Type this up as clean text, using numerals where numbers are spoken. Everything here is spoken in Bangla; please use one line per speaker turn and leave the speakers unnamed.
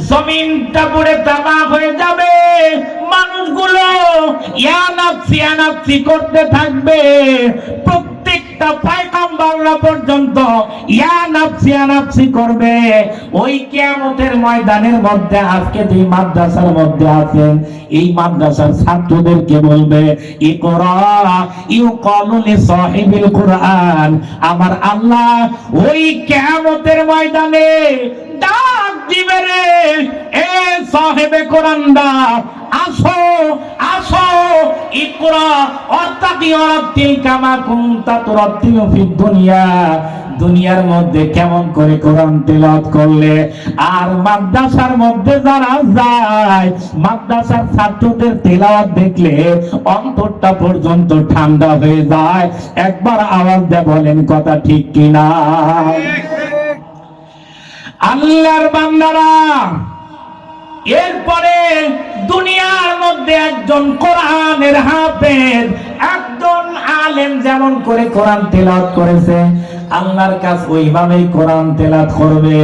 জমিনটা পুড়ে তামা হয়ে যাবে, মানুষগুলো ইয়ানাফসি করতে থাকবে। প্রত্যেকটা পয়গম্বররা পর্যন্ত ইয়ানাফসি করবে। ওই কিয়ামতের ময়দানের মধ্যে আজকে যে মাদ্রাসার মধ্যে আছেন, এই মাদ্রাসার ছাত্রদেরকে বলবে, ইকরা ইউকালু লিসাহিবিল কুরআন। আমার আল্লাহ ওই কিয়ামতের ময়দানে ডাক দিবে, রে এ সাহেবে কোরআনরা, আসো আসো, ইকরা অর্থাৎ ওয়ারাতিল কামা কুনতা তুরাতিলু ফিদ দুনিয়া। দুনিয়ার মধ্যে কেমন করে কোরআন তেলাওয়াত করলে। আর মাদ্রাসার মধ্যে যারা যায়, মাদ্রাসার ছাত্রদের তেলাওয়াত দেখলে অন্তরটা পর্যন্ত ঠান্ডা হয়ে যায়। একবার আওয়াজ দিয়ে বলেন কথা ঠিক কিনা? আল্লাহর বান্দারা, এরপরে দুনিয়ার মধ্যে একজন কোরআনের হাফেজ, একজন আলেম যেমন করে কোরআন তেলাওয়াত করেছে, আল্লাহর কাছে ওইভাবেই কোরআন তেলাওয়াত করবে।